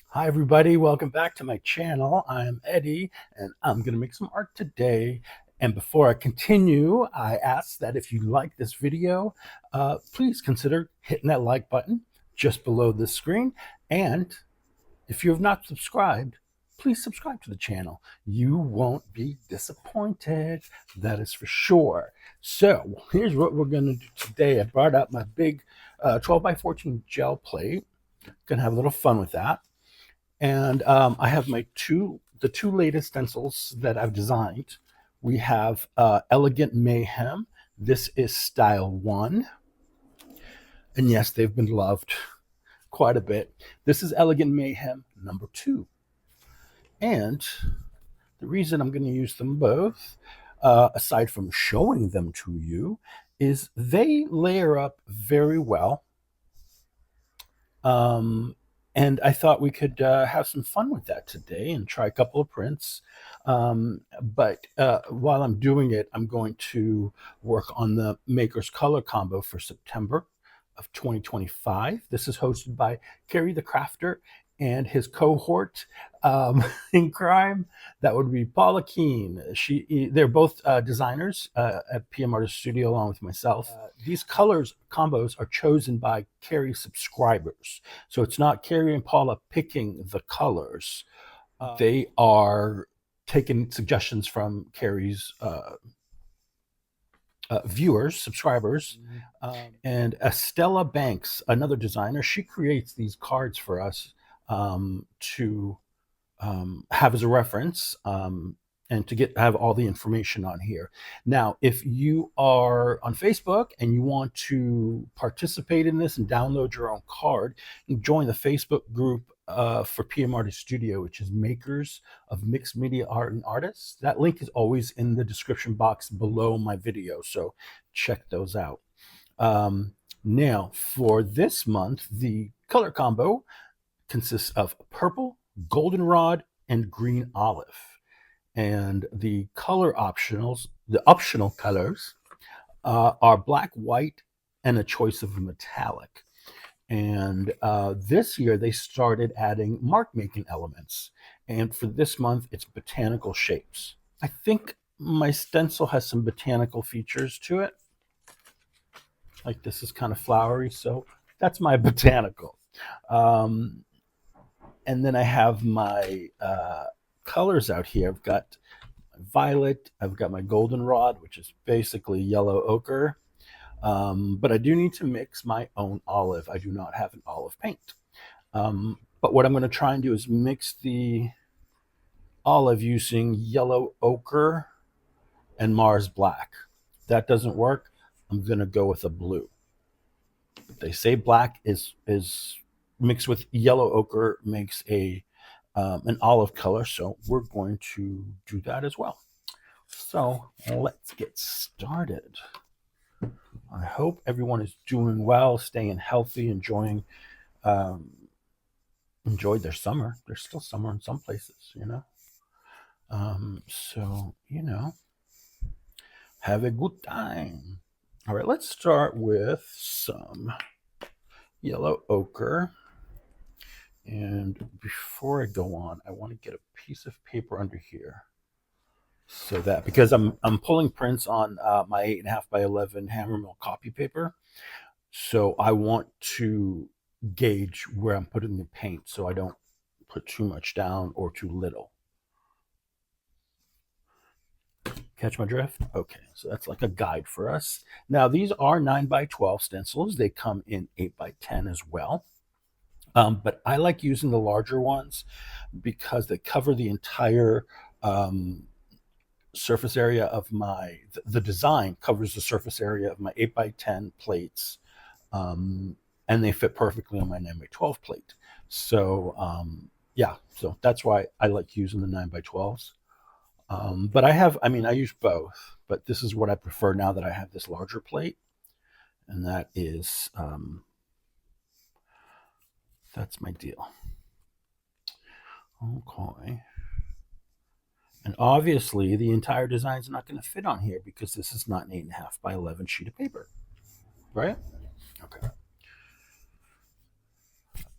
Hi everybody, welcome back to my channel. I'm Eddie and I'm going to make some art today. And before I continue, I ask that if you like this video, please consider hitting that like button just below this screen. And if you have not subscribed, please subscribe to the channel. You won't be disappointed, that is for sure. So here's what we're going to do today. I brought out my big 12 by 14 gel plate. Gonna have a little fun with that. And I have the two latest stencils that I've designed. We have Elegant Mayhem. This is style 1. And yes, they've been loved quite a bit. This is Elegant Mayhem number 2. And the reason I'm going to use them both, aside from showing them to you, is they layer up very well. And I thought we could have some fun with that today and try a couple of prints. But while I'm doing it, I'm going to work on the Maker's Color Combo for September of 2025. This is hosted by Kerry the Crafter and his cohort in crime. That would be Paula Keene. They're both designers at PM Artist Studio along with myself. These colors combos are chosen by Kerry subscribers. So it's not Kerry and Paula picking the colors. They are taking suggestions from Kerry's viewers, subscribers. And Estella Banks, another designer, she creates these cards for us to have as a reference and to have all the information on here. Now, if you are on Facebook and you want to participate in this and download your own card, you can join the Facebook group for PM Artist Studio, which is Makers of Mixed Media Art and Artists. That link is always in the description box below my video, so check those out. Now, for this month, the color combo consists of purple, goldenrod, and green olive. And the color optionals, the optional colors, are black, white, and a choice of metallic. And this year they started adding mark making elements. And for this month, it's botanical shapes. I think my stencil has some botanical features to it. Like this is kind of flowery, so that's my botanical. And then I have my colors out here. I've got violet, I've got my goldenrod, which is basically yellow ochre. But I do need to mix my own olive. I do not have an olive paint. But what I'm going to try and do is mix the olive using yellow ochre and Mars black. If that doesn't work, I'm going to go with a blue. They say black is mixed with yellow ochre makes an olive color, so we're going to do that as well. So let's get started. I hope everyone is doing well, staying healthy, enjoyed their summer. There's still summer in some places, you know. So, you know, have a good time. All right, let's start with some yellow ochre. And before I go on, I want to get a piece of paper under here. So that, because I'm pulling prints on my 8.5 by 11 hammer mill copy paper, so I want to gauge where I'm putting the paint so I don't put too much down or too little. Catch my drift? Okay, so that's like a guide for us. Now these are 9 by 12 stencils. They come in 8 by 10 as well. But I like using the larger ones because they cover the entire surface area of the design covers the surface area of my 8 by 10 plates, and they fit perfectly on my 9 by 12 plate. So yeah, so that's why I like using the 9 by 12s. But I use both, but this is what I prefer now that I have this larger plate, and that is that's my deal. Okay. And obviously the entire design is not going to fit on here because this is not an 8.5 by 11 sheet of paper, right? Okay.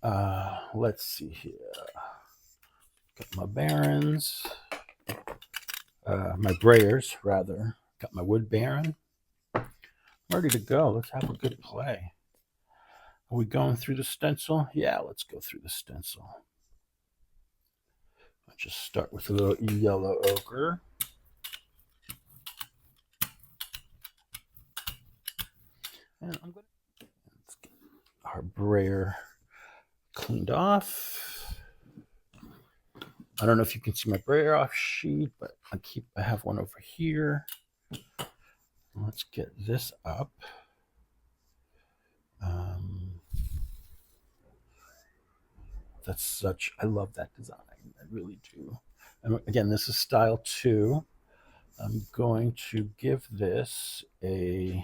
Let's see here. Got my barons, my brayers rather. Got my wood baron. Ready to go. Let's have a good play. Are we going through the stencil? Yeah, let's go through the stencil. I'll just start with a little yellow ochre. And I'm going to let's get our brayer cleaned off. I don't know if you can see my brayer off sheet, but I have one over here. Let's get this up. I love that design. I really do. And again, this is style 2. I'm going to give this the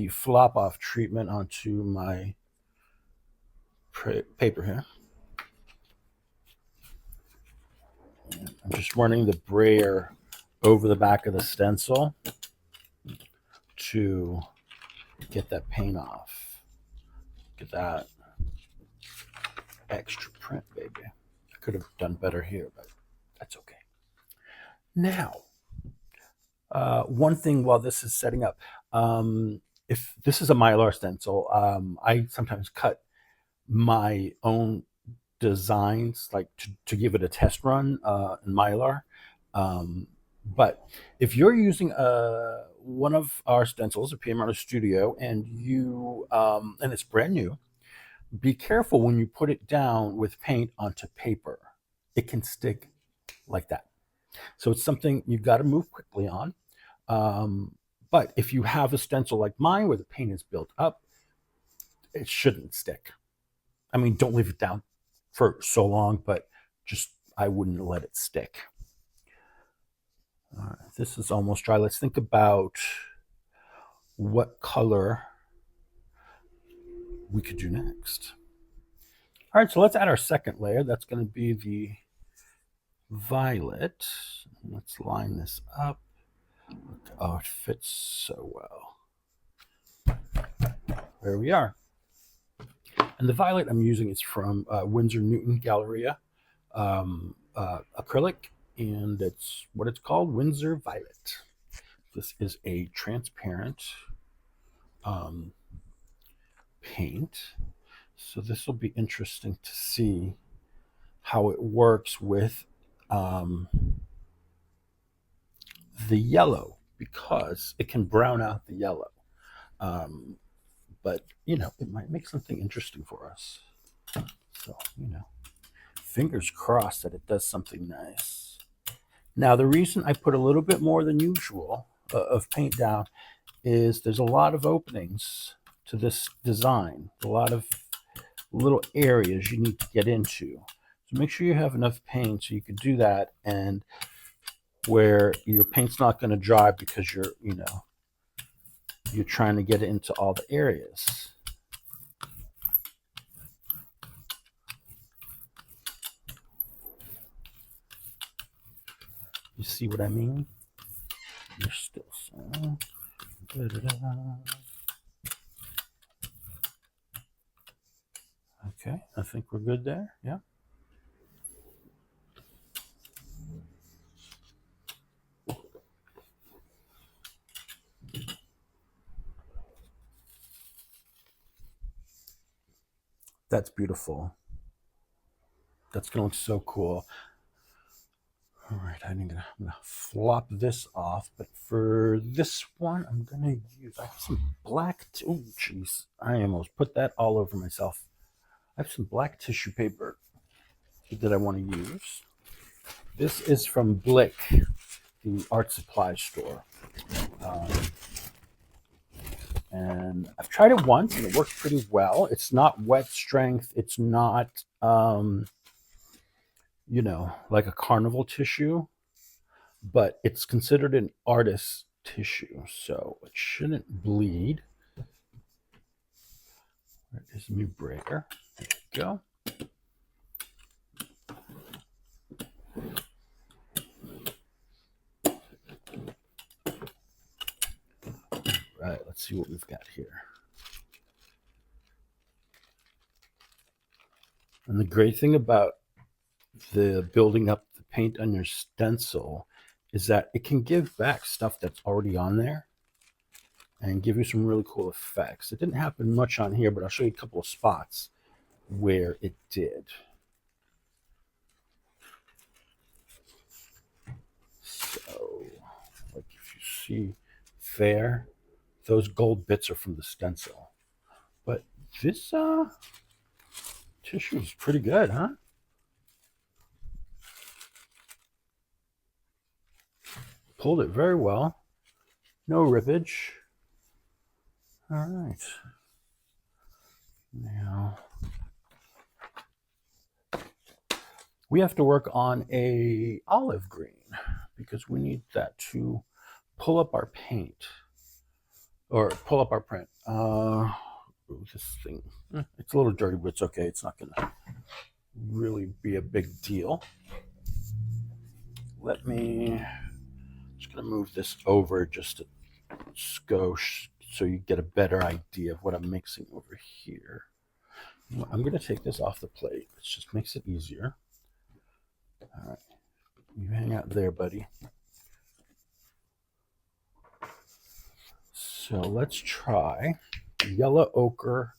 flop off treatment onto my paper here. And I'm just running the brayer over the back of the stencil to get that paint off. Get that extra print, baby. I could have done better here, but that's okay. Now, one thing while this is setting up, if this is a Mylar stencil, I sometimes cut my own designs like to give it a test run in Mylar. But if you're using one of our stencils, a PM Artist Studio, and and it's brand new, be careful when you put it down with paint onto paper. It can stick like that. So it's something you've got to move quickly on. But if you have a stencil like mine where the paint is built up, it shouldn't stick. I mean, don't leave it down for so long, but I wouldn't let it stick. All right, this is almost dry. Let's think about what color we could do next. All right, so let's add our second layer. That's going to be the violet. Let's line this up. Oh, it fits so well. There we are. And the violet I'm using is from Winsor Newton Galleria acrylic, and it's what it's called, Winsor Violet. This is a transparent paint, so this will be interesting to see how it works with the yellow, because it can brown out the yellow. But, it might make something interesting for us. So, fingers crossed that it does something nice. Now, the reason I put a little bit more than usual of paint down is there's a lot of openings to this design, a lot of little areas you need to get into. So make sure you have enough paint so you can do that, and where your paint's not going to dry because you're trying to get it into all the areas. You see what I mean? You're still so. Okay, I think we're good there. Yeah. That's beautiful. That's going to look so cool. All right, I'm gonna flop this off, but for this one, I'm gonna use. I have some black. Oh, jeez! I almost put that all over myself. I have some black tissue paper that I want to use. This is from Blick, the art supply store, and I've tried it once and it works pretty well. It's not wet strength. It's not, like a carnival tissue, but it's considered an artist's tissue, so it shouldn't bleed. Where is my brayer? There we go. Right, let's see what we've got here. And the great thing about the building up the paint on your stencil is that it can give back stuff that's already on there and give you some really cool effects. It didn't happen much on here, but I'll show you a couple of spots where it did. So, like if you see there, those gold bits are from the stencil. But this tissue is pretty good, huh? Pulled it very well. No rippage. All right. Now, we have to work on a olive green because we need that to pull up our paint or pull up our print. This thing, it's a little dirty, but it's okay. It's not going to really be a big deal. Let me, just going to move this over just to skosh so you get a better idea of what I'm mixing over here. I'm going to take this off the plate. It just makes it easier. All right. You hang out there, buddy. So let's try yellow ochre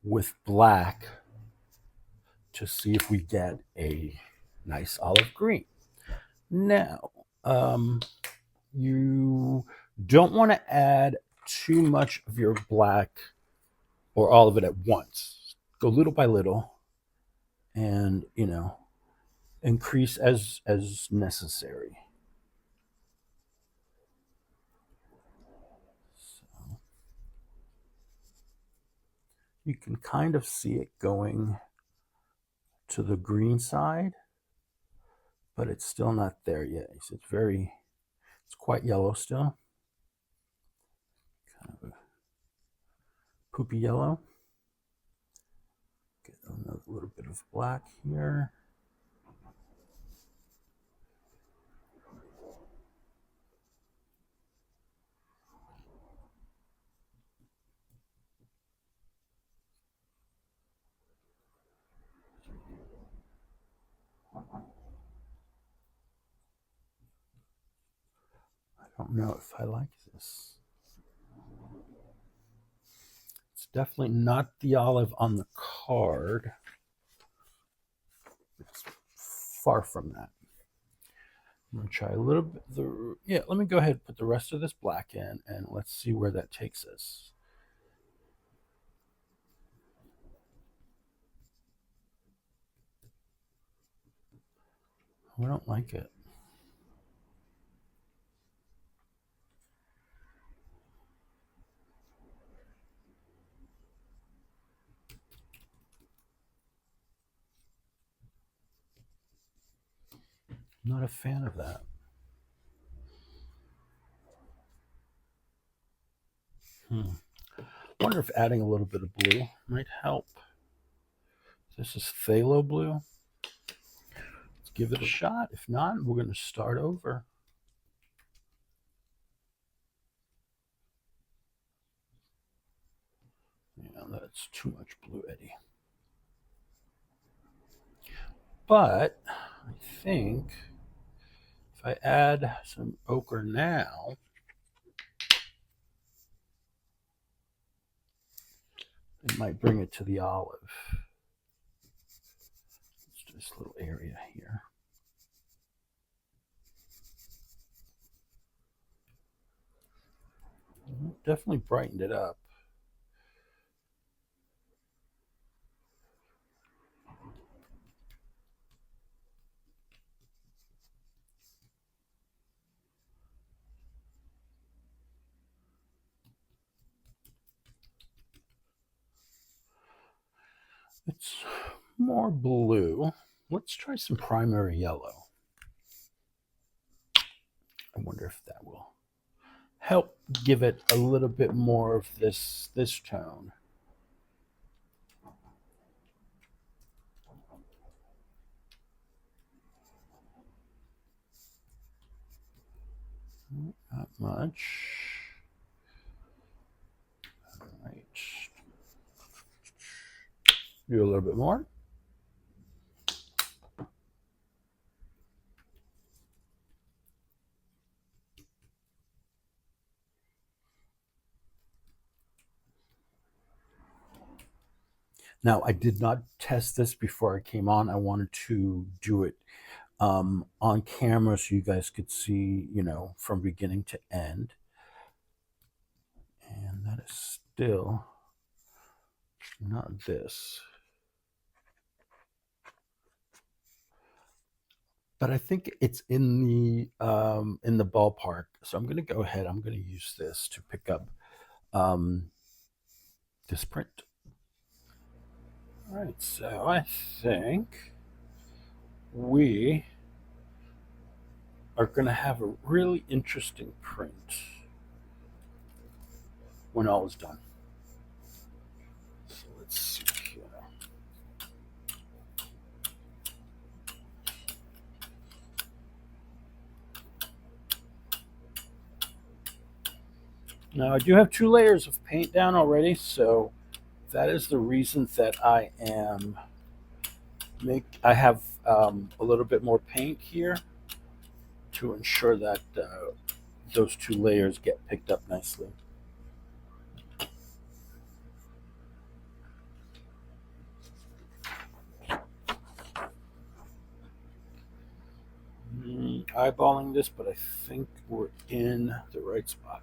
with black to see if we get a nice olive green. Now, you don't want to add too much of your black or all of it at once. Go little by little and, increase as necessary. So you can kind of see it going to the green side, but it's still not there yet. It's quite yellow still. Kind of a poopy yellow. Get another little bit of black here. I don't know if I like this. It's definitely not the olive on the card. It's far from that. I'm going to try a little bit. Let me go ahead and put the rest of this black in, and let's see where that takes us. I don't like it. I'm not a fan of that. I wonder if adding a little bit of blue might help. This is phthalo blue. Let's give it a shot. If not, we're going to start over. Yeah, that's too much blue, Eddie. But I think if I add some ochre now, it might bring it to the olive. Let's do this little area here. Definitely brightened it up. It's more blue. Let's try some primary yellow. I wonder if that will help give it a little bit more of this tone. Not much. All right. Do a little bit more. Now, I did not test this before I came on. I wanted to do it on camera so you guys could see, from beginning to end. And that is still not this. But I think it's in the ballpark. So I'm going to go ahead. I'm going to use this to pick up this print. All right, so I think we are going to have a really interesting print when all is done. So let's see here. Now I do have 2 layers of paint down already, so that is the reason that I have a little bit more paint here to ensure that those 2 layers get picked up nicely. Eyeballing this, but I think we're in the right spot.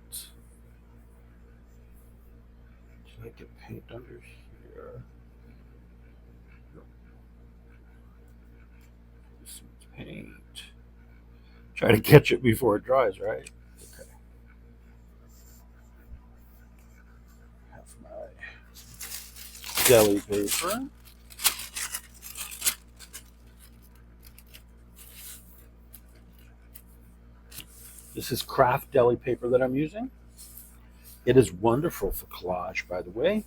Did I get paint under here? Some paint. Try to catch it before it dries, right? Okay. Have my Gelli paper. This is craft deli paper that I'm using. It is wonderful for collage, by the way.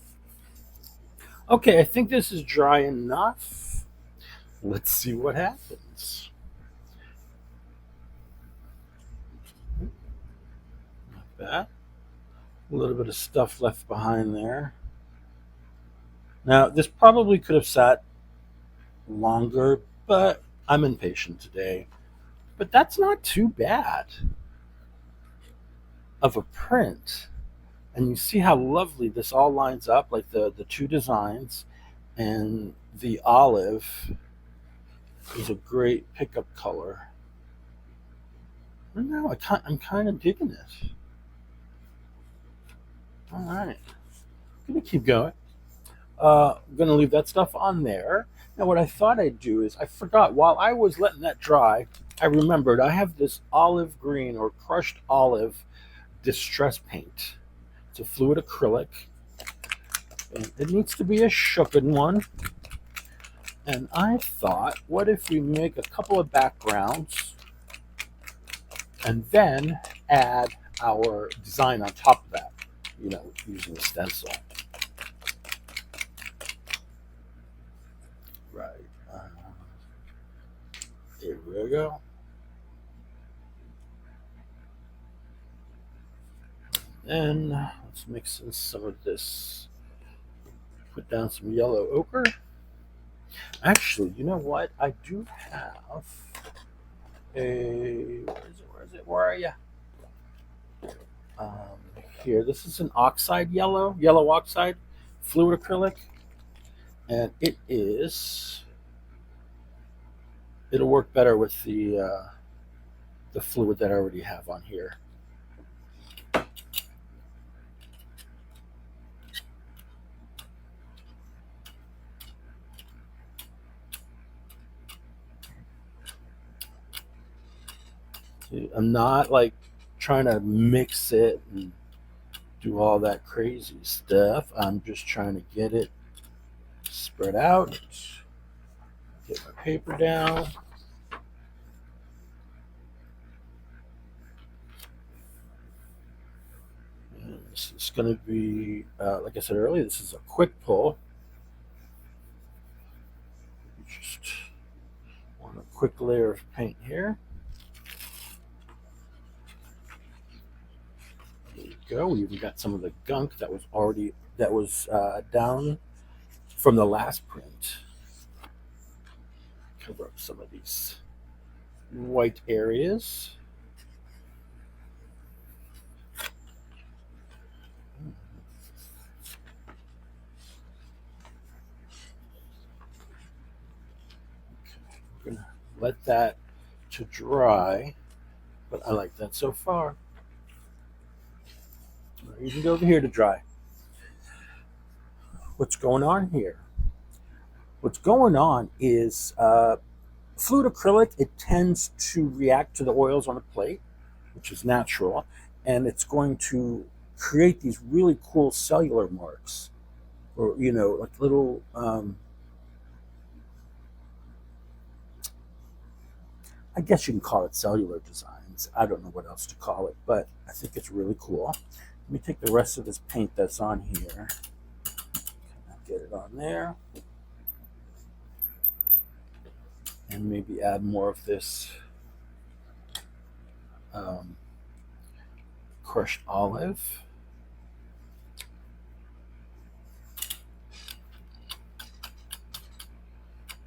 Okay, I think this is dry enough. Let's see what happens. Like that. A little bit of stuff left behind there. Now, this probably could have sat longer, but I'm impatient today. But that's not too bad of a print. And you see how lovely this all lines up, like the 2 designs, and the olive is a great pickup color. I don't know, I'm kind of digging it. All right, I'm gonna keep going. I'm gonna leave that stuff on there. Now, what I thought I'd do is I forgot while I was letting that dry. I remembered I have this olive green or crushed olive distress paint. It's a fluid acrylic, and it needs to be a shooken one. And I thought, what if we make a couple of backgrounds and then add our design on top of that, using the stencil. Right. Here we go. And let's mix in some of this. Put down some yellow ochre. Actually, you know what? I do have a. Where is it? Where are you? Here. This is an oxide yellow oxide, fluid acrylic, and it'll work better with the fluid that I already have on here. I'm not like trying to mix it and do all that crazy stuff. I'm just trying to get it spread out. Get my paper down. And this is going to be, like I said earlier, this is a quick pull. Just want a quick layer of paint here. There you go. We even got some of the gunk that was down from the last print. Cover up some of these white areas. gonna let that to dry, but I like that so far. You can go over here to dry. What's going on here? What's going on is fluid acrylic, it tends to react to the oils on the plate, which is natural, and it's going to create these really cool cellular marks, or like little. I guess you can call it cellular designs. I don't know what else to call it, but I think it's really cool. Let me take the rest of this paint that's on here, get it on there, and maybe add more of this um, crushed olive.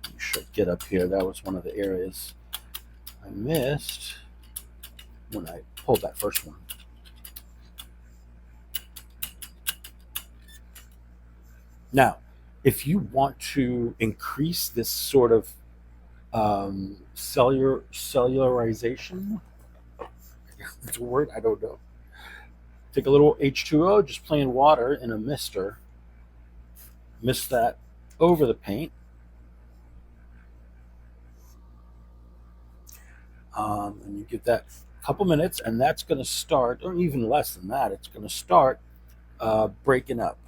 You should get up here. That was one of the areas I missed when I pulled that first one. Now, if you want to increase this sort of cellularization, it's a word, I don't know. Take a little H2O, just plain water in a mister, mist that over the paint. And you give that a couple minutes, and that's going to start, or even less than that, it's going to start breaking up.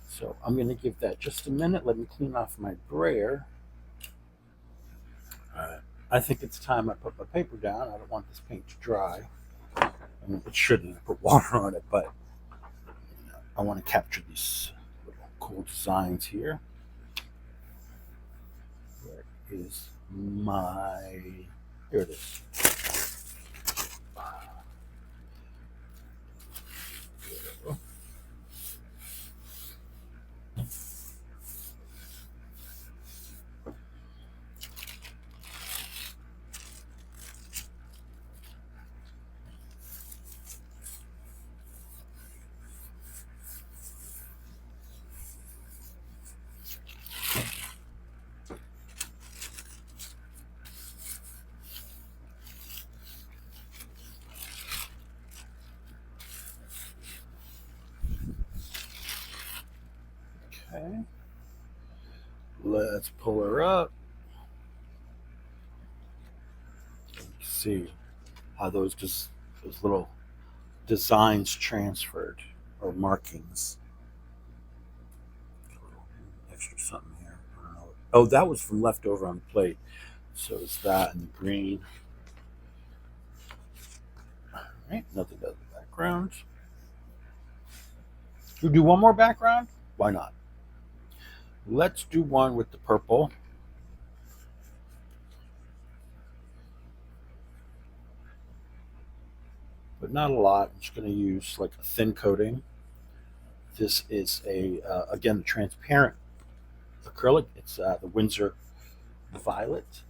So I'm going to give that just a minute. Let me clean off my brayer. I think it's time I put my paper down. I don't want this paint to dry. I mean, it shouldn't put water on it, but I want to capture these little cool designs here. Where is my... Here it is. Okay. Let's pull her up. See how those little designs transferred, or markings. A little extra something here. I don't know. Oh, that was from leftover on the plate. So it's that and the green. All right, nothing does the background. Should we do one more background? Why not? Let's do one with the purple. But not a lot. I'm just going to use like a thin coating. This is again, transparent acrylic. It's the Windsor Violet.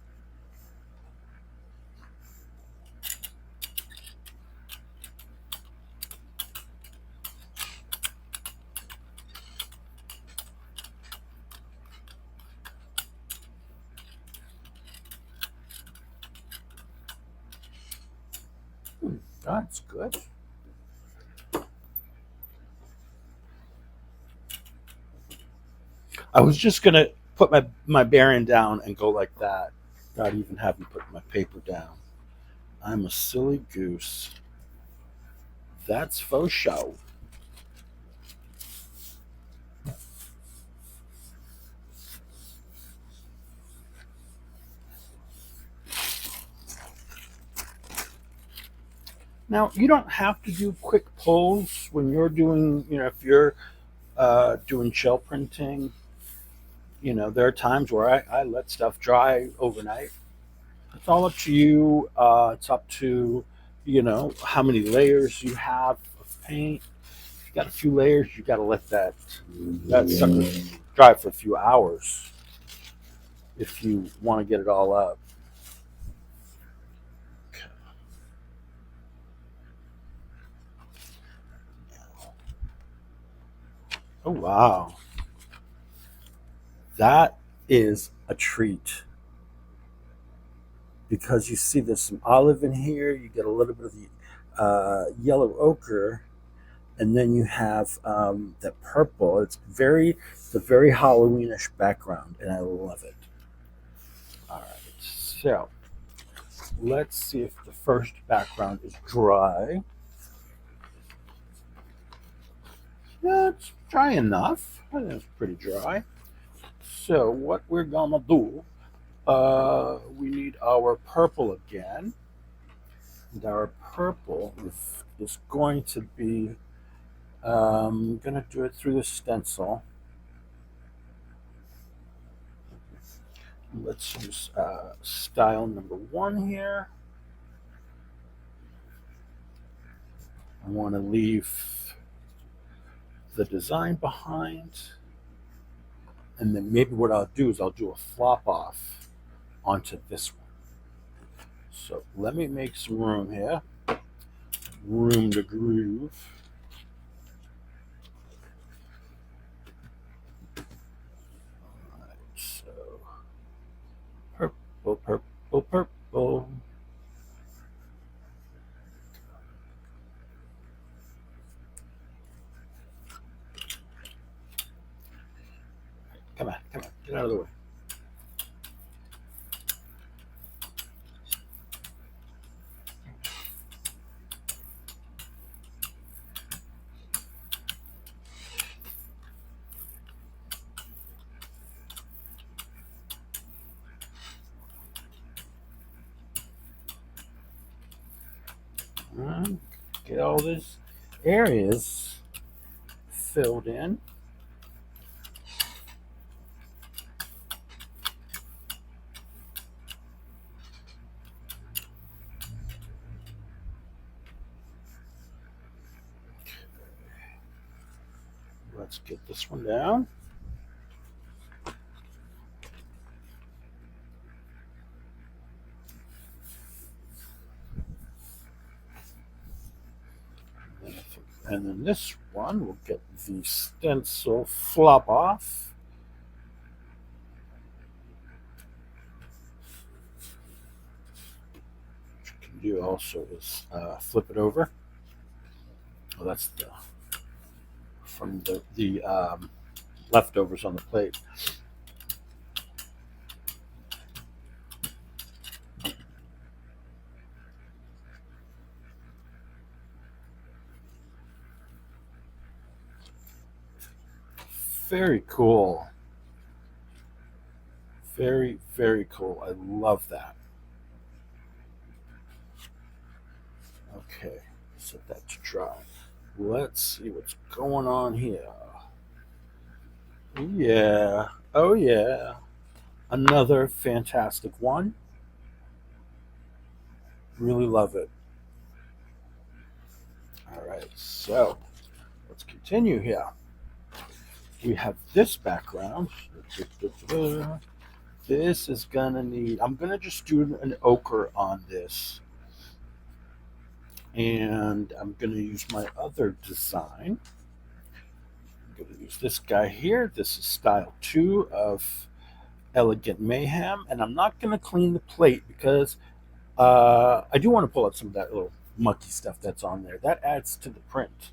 That's good. I was just going to put my bearing down and go like that, not even having put my paper down. I'm a silly goose. That's faux show. Now, you don't have to do quick pulls when you're doing, if you're doing shell printing. There are times where I let stuff dry overnight. It's all up to you. It's up to, how many layers you have of paint. If you got a few layers, you got to let that sucker dry for a few hours if you want to get it all up. Oh, wow. That is a treat because you see there's some olive in here. You get a little bit of the yellow ochre, and then you have that purple. It's a very Halloweenish background, and I love it. All right, so let's see if the first background is dry. Yeah, it's dry enough. I think it's pretty dry. So what we're gonna do, we need our purple again. And our purple is going to be, gonna do it through the stencil. Let's use style number 1 here. I want to leave the design behind. And then maybe what I'll do is I'll do a flop off onto this one. So let me make some room here. Room to groove. All right, so purple, purple, purple. Come on, come on, get out of the way. Get all these areas filled in. Let's get this one down. And then this one, we'll get the stencil flop off. What you can do also is flip it over. Oh, that's from the leftovers on the plate. Very cool. Very, very cool. I love that. Okay, set that to dry. Let's see what's going on here. Yeah. Oh, yeah. Another fantastic one. Really love it. All right, so let's continue here. We have this background. This is gonna need, I'm gonna just do an ochre on this. And I'm gonna use my other design. I'm gonna use this guy here. This is style 2 of Elegant Mayhem. And I'm not gonna clean the plate because I do want to pull out some of that little mucky stuff that's on there. That adds to the print.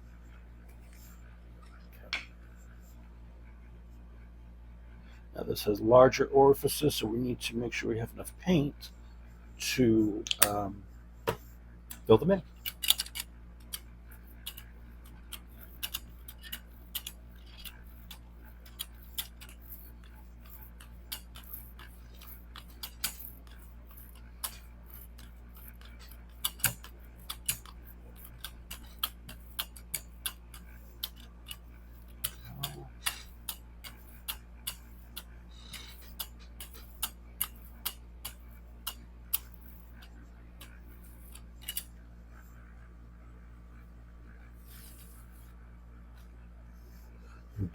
Now this has larger orifices, so we need to make sure we have enough paint to fill them in.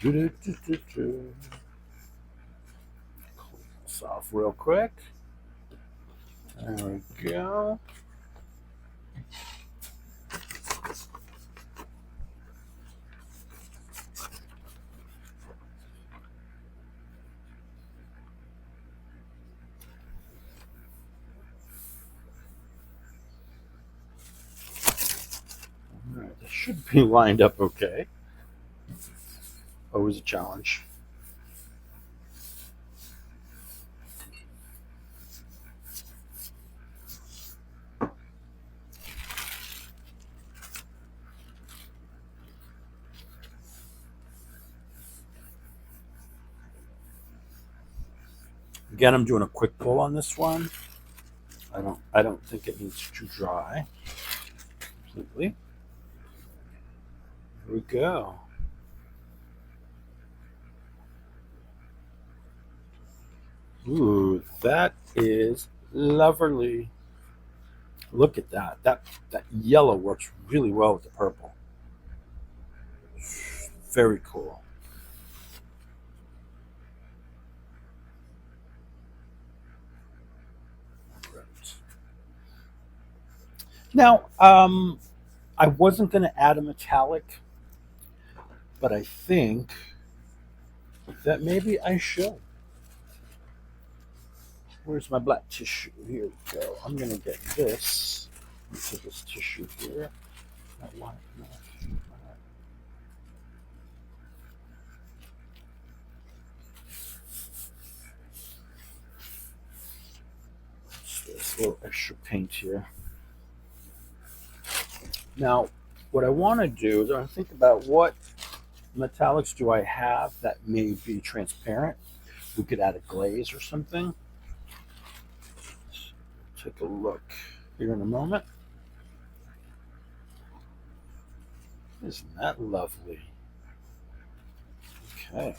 Clean this off real quick. There we go. should be lined up okay. Always a challenge. Again, I'm doing a quick pull on this one. I don't think it needs to dry completely. Here we go. Ooh, that is lovely. Look at that. That yellow works really well with the purple. Very cool. Right. Now, I wasn't going to add a metallic, but I think that maybe I should. Where's my black tissue? Here we go. I'm going to get this into this tissue here. Not wide enough. This little extra paint here. Now, what I want to do is I want to think about what metallics do I have that may be transparent. We could add a glaze or something. Take a look here in a moment. Isn't that lovely? Okay.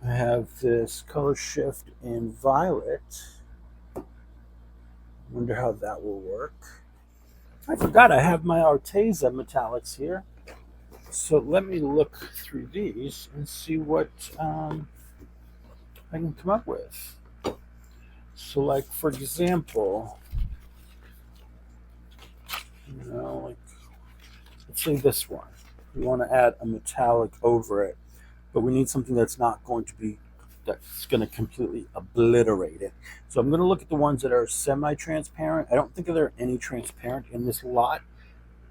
I have this color shift in violet. Wonder how that will work. I forgot I have my Arteza metallics here. So let me look through these and see what I can come up with. So, like, for example, like, let's say this one. We want to add a metallic over it, but we need something that's not going to be, that's going to completely obliterate it. So I'm going to look at the ones that are semi-transparent. I don't think there are any transparent in this lot,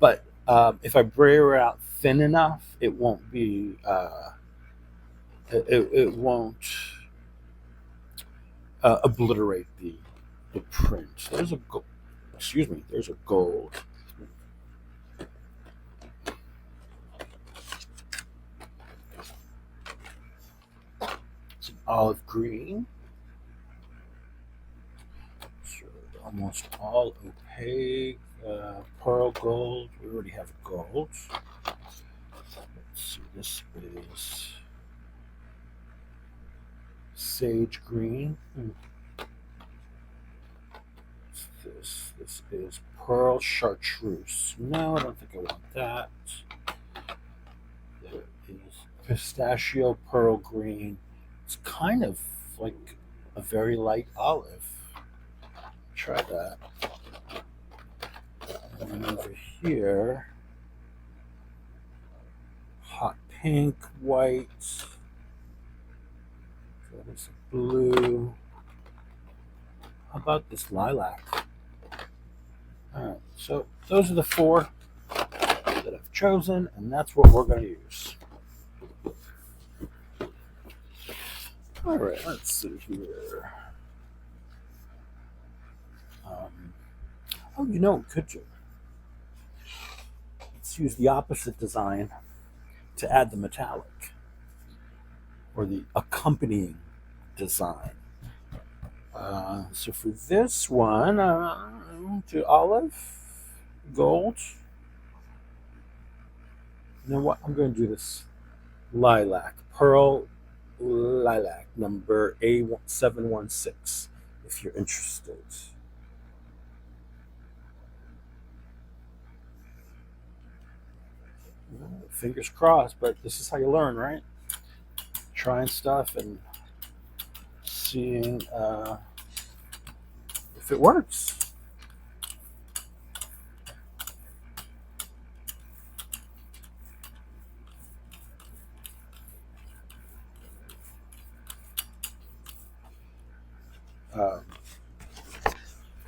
but if I brayer it out thin enough, it won't be, it won't obliterate the print. There's a excuse me. There's a gold. It's an olive green. So almost all opaque. Pearl gold. We already have gold. Let's see. This is sage green. What's this? This is pearl chartreuse. No, I don't think I want that. There is pistachio pearl green. It's kind of like a very light olive. Try that. And then over here, hot pink, white. That is blue. How about this lilac? Alright, so those are the four that I've chosen, and that's what we're going to use. Alright, let's see here. Oh, you know what we could do? Let's use the opposite design to add the metallic, or the accompanying design. So for this one, to olive, gold. You know what? I'm going to do this lilac, pearl lilac, number A716, if you're interested. Fingers crossed, but this is how you learn, right? Trying stuff and seeing if it works.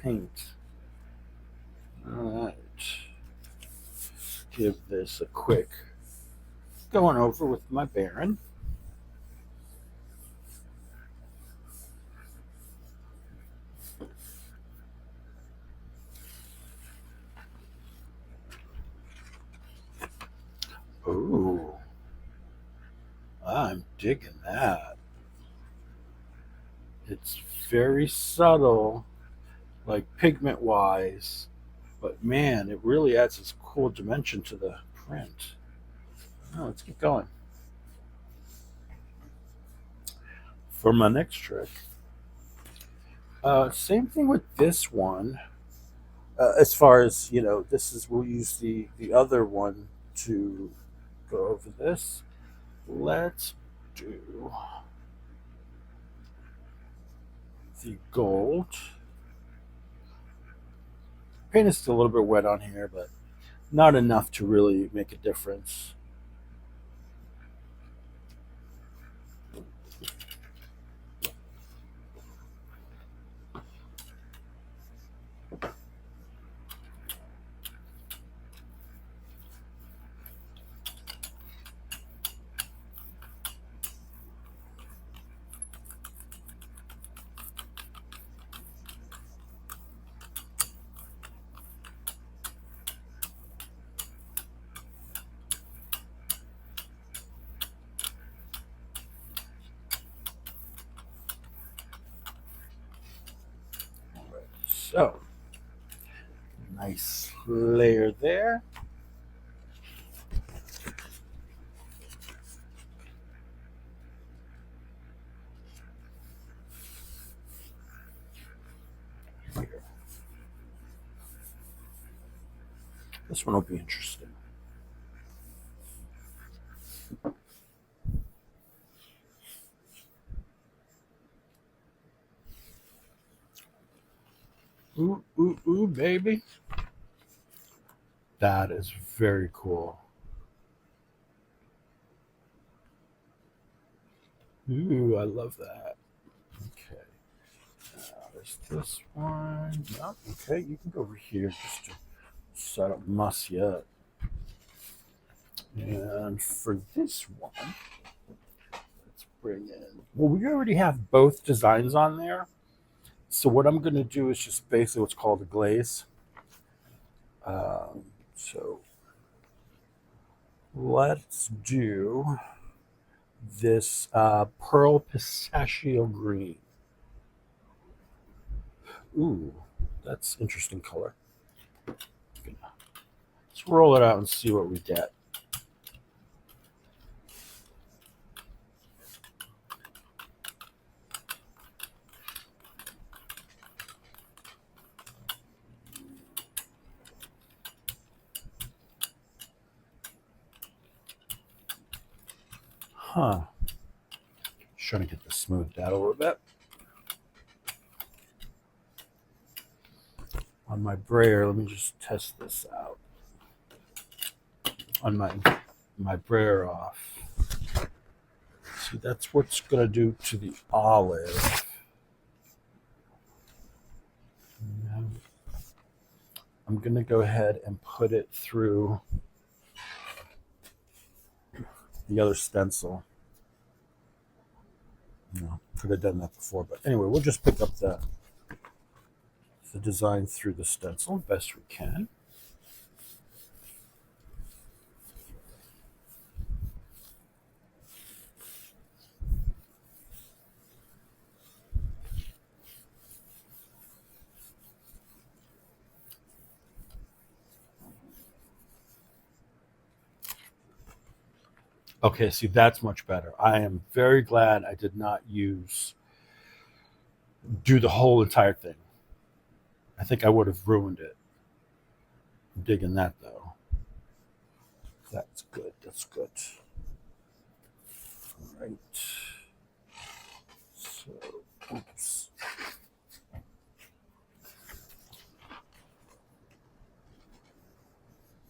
Paint. All right. give this a quick going over with my Baron. Ooh, I'm digging that. It's very subtle, like pigment wise, but man, it really adds this cool dimension to the print. Oh, let's keep going. For my next trick, same thing with this one. As far as this is we'll use the other one to go over this. Let's do the gold. Paint is still a little bit wet on here, but not enough to really make a difference. So, nice layer there. Here. This one will be interesting. Ooh, ooh, ooh, baby. That is very cool. Ooh, I love that. Okay. Now there's this one. Yep. Okay, you can go over here just to set up muss yet. And for this one, let's bring in. Well, we already have both designs on there. So what I'm going to do is just basically what's called a glaze. So let's do this pearl pistachio green. Ooh, that's interesting color. Let's roll it out and see what we get. Huh. Just trying to get this smoothed out a little bit. On my brayer, let me just test this out. On my brayer off. See, that's what's going to do to the olive. I'm going to go ahead and put it through the other stencil. Could have done that before, but anyway, we'll just pick up the design through the stencil best we can. Okay, see, that's much better. I am very glad I did not do the whole entire thing. I think I would have ruined it. I'm digging that though. That's good. That's good. All right. So, oops.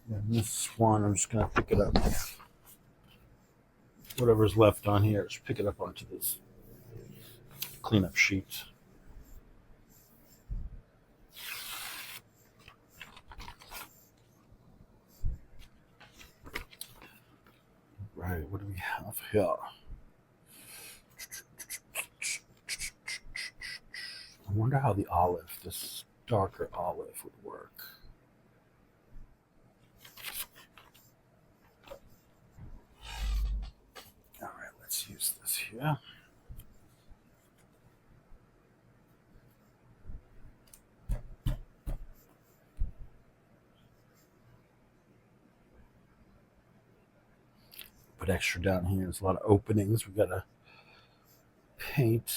And this one, I'm just going to pick it up. Whatever's left on here, just pick it up onto this cleanup sheet. right, what do we have here? I wonder how the olive, this darker olive, would work. All right, let's use this here. Put extra down here. There's a lot of openings. We gotta paint.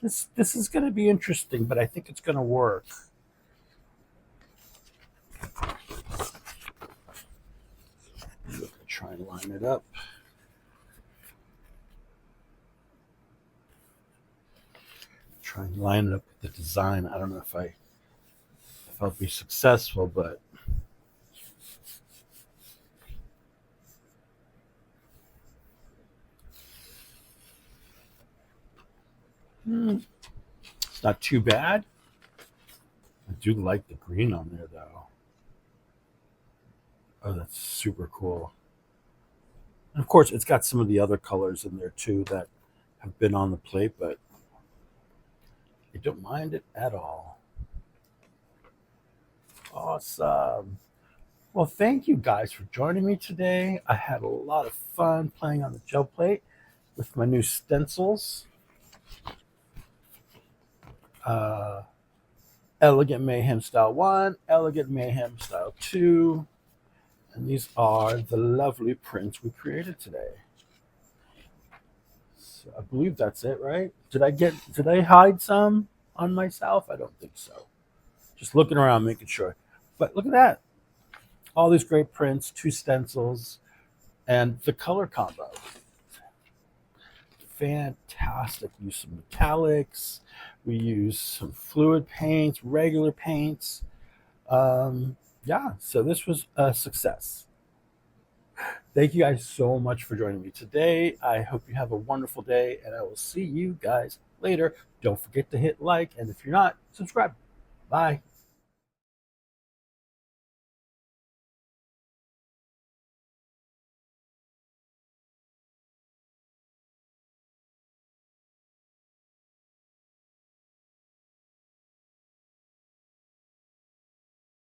So, this is going to be interesting, but I think it's going to work. I'm going to try and line it up. Try and line it up with the design. I don't know if I'll be successful, but it's not too bad. I do like the green on there, though. Oh, that's super cool. And of course, it's got some of the other colors in there too that have been on the plate, but I don't mind it at all. Awesome. Well, thank you guys for joining me today. I had a lot of fun playing on the gel plate with my new stencils. Elegant Mayhem Style 1, Elegant Mayhem Style 2, and these are the lovely prints we created today. So I believe that's it, right? Did I hide some on myself? I don't think so. Just looking around, making sure. But look at that. All these great prints, 2 stencils, and the color combo. Fantastic. We use some metallics. We use some fluid paints, regular paints. Yeah, so this was a success. Thank you guys so much for joining me today. I hope you have a wonderful day, and I will see you guys later. Don't forget to hit like, and if you're not, subscribe. Bye.